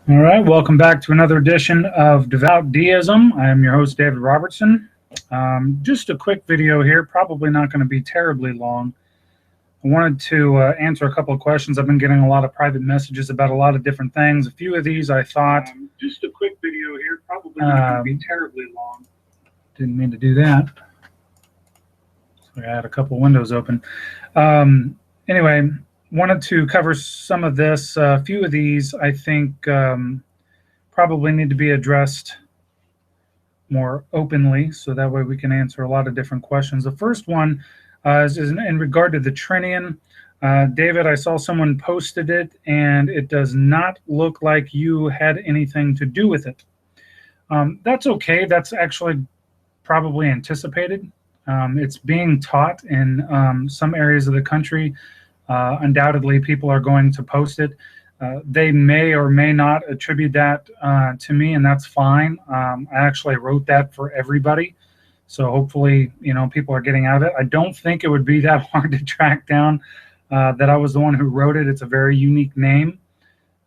All right, welcome back to another edition of Devout Deism. I am your host, David Robertson. Just a quick video here, probably not going to be terribly long. I wanted to answer a couple of questions. I've been getting a lot of private messages about a lot of different things. A few of these I thought. Just a quick video here, probably not going to be terribly long. Didn't mean to do that. So I had a couple windows open. Anyway, wanted to cover some of this. A few of these I think probably need to be addressed more openly, so that way we can answer a lot of different questions. The first one is in regard to the Trinian. David, I saw someone posted it, and it does not look like you had anything to do with it. That's okay. That's actually probably anticipated. It's being taught in some areas of the country. Undoubtedly, people are going to post it. They may or may not attribute that to me, and that's fine. I actually wrote that for everybody, so hopefully, people are getting out of it. I don't think it would be that hard to track down that I was the one who wrote it. It's a very unique name,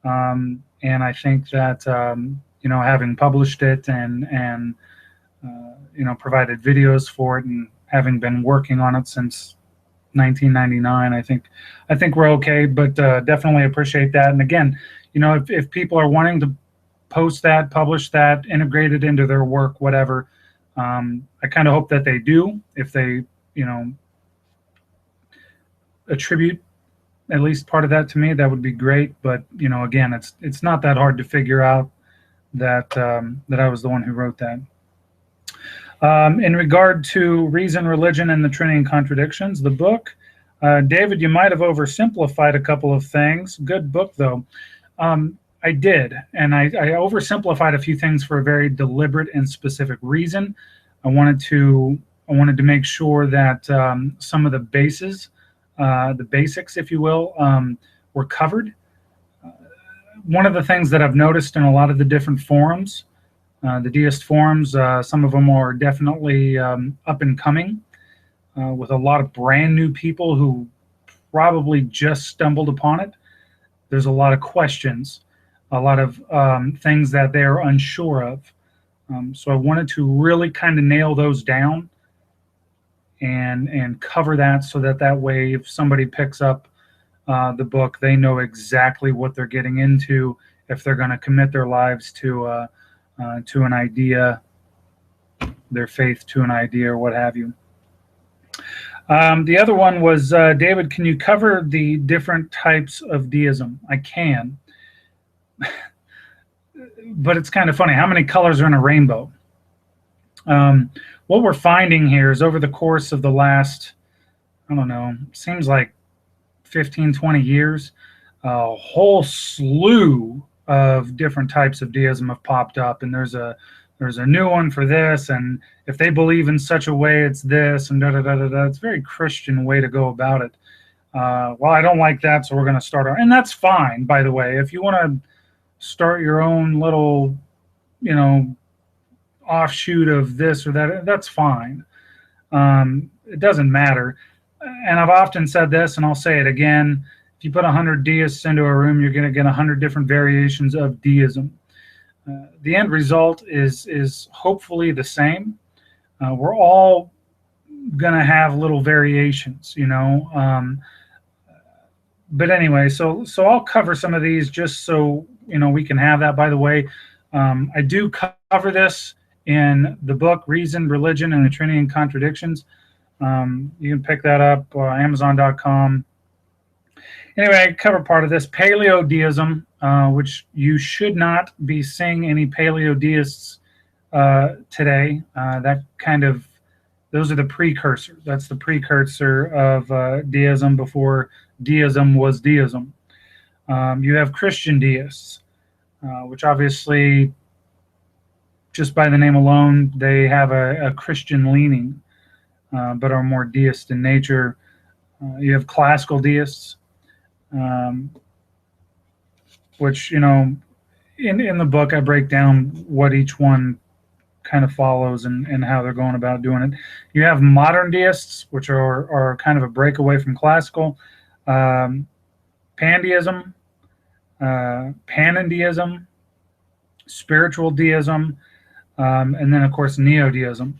and I think that having published it and provided videos for it, and having been working on it since 1999, I think we're okay, but definitely appreciate that. And again, if people are wanting to post that, publish that, integrate it into their work, whatever, I kind of hope that they do. If they attribute at least part of that to me, that would be great. But again, it's not that hard to figure out that I was the one who wrote that. In regard to Reason, Religion, and the Trinity and Contradictions, the book, David, you might have oversimplified a couple of things. Good book, though. I did, and I oversimplified a few things for a very deliberate and specific reason. I wanted to make sure that some of the basics, if you will, were covered. One of the things that I've noticed in a lot of the different forums, the deist forums, some of them are definitely up and coming, with a lot of brand new people who probably just stumbled upon it. There's a lot of questions, a lot of things that they're unsure of. So I wanted to really kind of nail those down and cover that, so that way if somebody picks up the book, they know exactly what they're getting into if they're going to commit their lives to an idea, their faith to an idea, or what have you. The other one was, David, can you cover the different types of deism? I can, but it's kind of funny. How many colors are in a rainbow? What we're finding here is over the course of the last, I don't know, seems like 15, 20 years, a whole slew of different types of deism have popped up, and there's a new one for this, and if they believe in such a way, it's this, and da da da da da. It's a very Christian way to go about it. Well, I don't like that, so we're going to start our, and that's fine, by the way. If you want to start your own little, offshoot of this or that, that's fine. It doesn't matter. And I've often said this, and I'll say it again. If you put 100 deists into a room, you're going to get 100 different variations of deism. The end result is hopefully the same. We're all going to have little variations, but anyway, so I'll cover some of these just so we can have that. By the way, I do cover this in the book Reason, Religion, and the Trinity and Contradictions. You can pick that up Amazon.com. Anyway, I cover part of this. Paleo-deism, which you should not be seeing any paleo-deists today. Those are the precursors. That's the precursor of deism before deism was deism. You have Christian deists, which obviously, just by the name alone, they have a Christian leaning, but are more deist in nature. You have classical deists, which, in the book I break down what each one kind of follows and how they're going about doing it. You have modern deists, which are kind of a breakaway from classical. Pandeism, panendeism, spiritual deism, and then, of course, Neo-Deism.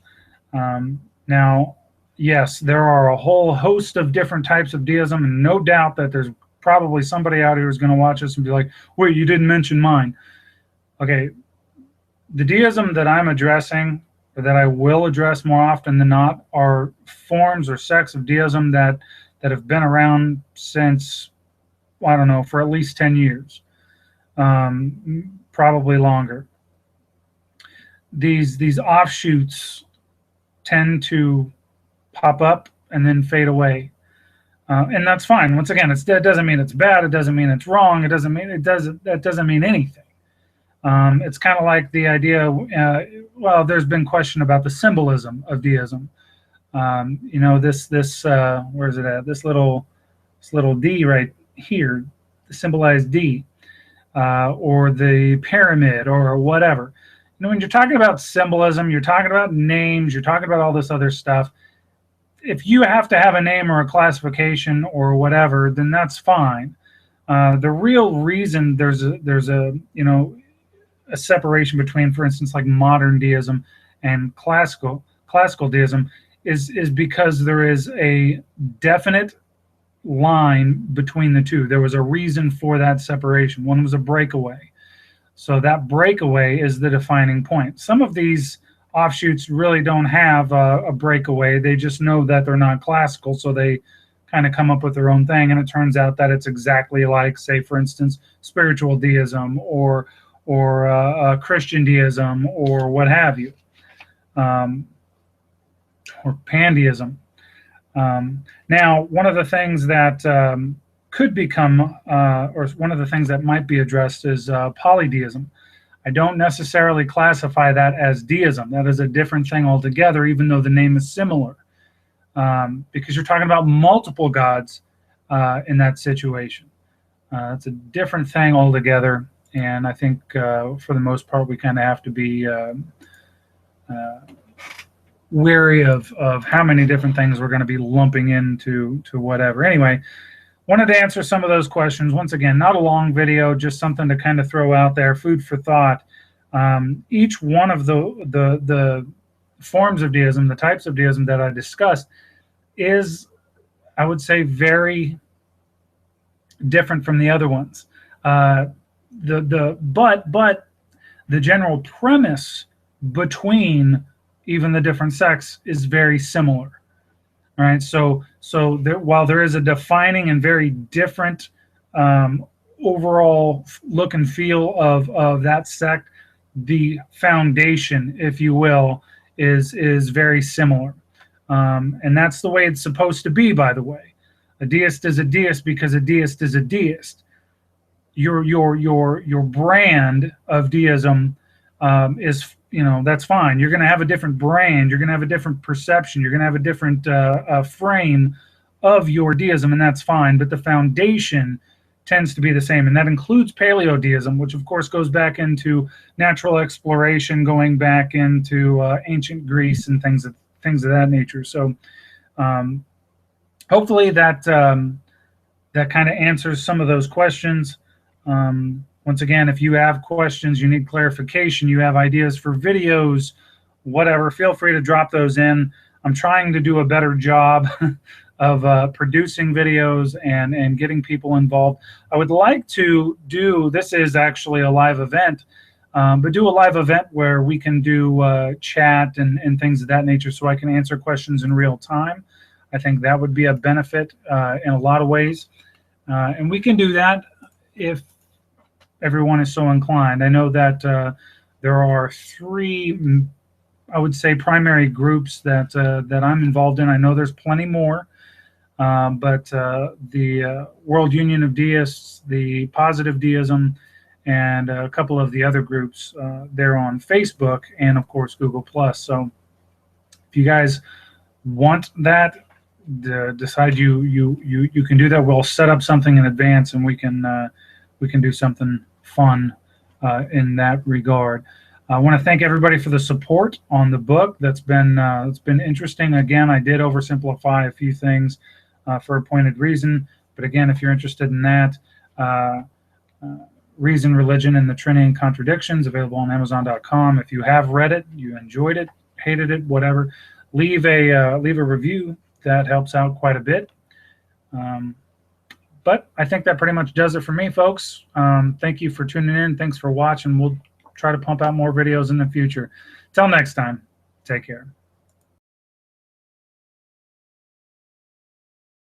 Now, yes, there are a whole host of different types of deism, and no doubt that there's probably somebody out here who's going to watch this and be like, wait, you didn't mention mine. Okay, the deism that I'm addressing, or that I will address more often than not, are forms or sects of deism that have been around since, I don't know, for at least 10 years, probably longer. These offshoots tend to pop up and then fade away. And that's fine. Once again, that doesn't mean it's bad. It doesn't mean it's wrong. That doesn't mean anything. It's kind of like the idea. Well, there's been question about the symbolism of deism. This where is it at? This little D right here, the symbolized D, or the pyramid, or whatever. When you're talking about symbolism, you're talking about names, you're talking about all this other stuff. If you have to have a name or a classification or whatever, then that's fine. The real reason there's a separation between, for instance, like modern deism and classical deism is because there is a definite line between the two. There was a reason for that separation. One was a breakaway. So that breakaway is the defining point. Some of these offshoots really don't have a breakaway. They just know that they're not classical, so they kind of come up with their own thing. And it turns out that it's exactly like, say, for instance, spiritual deism or Christian deism or what have you, or pandeism. Now, one of the things that could become, or one of the things that might be addressed is polydeism. I don't necessarily classify that as deism. That is a different thing altogether, even though the name is similar, because you're talking about multiple gods in that situation. It's a different thing altogether, and I think for the most part we kind of have to be wary of how many different things we're going to be lumping into whatever. Anyway, wanted to answer some of those questions. Once again, not a long video, just something to kind of throw out there, food for thought. Each one of the forms of deism, the types of deism that I discussed, is, I would say, very different from the other ones. But the general premise between even the different sects is very similar. All right, so while there is a defining and very different overall look and feel of that sect, the foundation, if you will, is very similar, and that's the way it's supposed to be. By the way, a deist is a deist because a deist is a deist. Your brand of deism is, that's fine. You're going to have a different brand. You're going to have a different perception. You're going to have a different frame of your deism, and that's fine. But the foundation tends to be the same, and that includes paleo-deism, which of course goes back into natural exploration, going back into ancient Greece and things of that nature. So hopefully that that kind of answers some of those questions. Once again, if you have questions, you need clarification, you have ideas for videos, whatever, feel free to drop those in. I'm trying to do a better job of producing videos and getting people involved. I would like to do, this is actually a live event, but do a live event where we can do chat and things of that nature, so I can answer questions in real time. I think that would be a benefit in a lot of ways. And we can do that if everyone is so inclined. I know that there are 3, I would say, primary groups that I'm involved in. I know there's plenty more, but the World Union of Deists, the Positive Deism, and a couple of the other groups, they're on Facebook and of course Google+. So if you guys want that, decide you can do that, we'll set up something in advance and we can do something fun in that regard. I want to thank everybody for the support on the book. It's been interesting. Again, I did oversimplify a few things for a pointed reason, but again, if you're interested in that, Reason, Religion, and the Trinity and Contradictions, available on Amazon.com. If you have read it, you enjoyed it, hated it, whatever, leave a review. That helps out quite a bit. But I think that pretty much does it for me, folks. Thank you for tuning in. Thanks for watching. We'll try to pump out more videos in the future. Till next time, take care.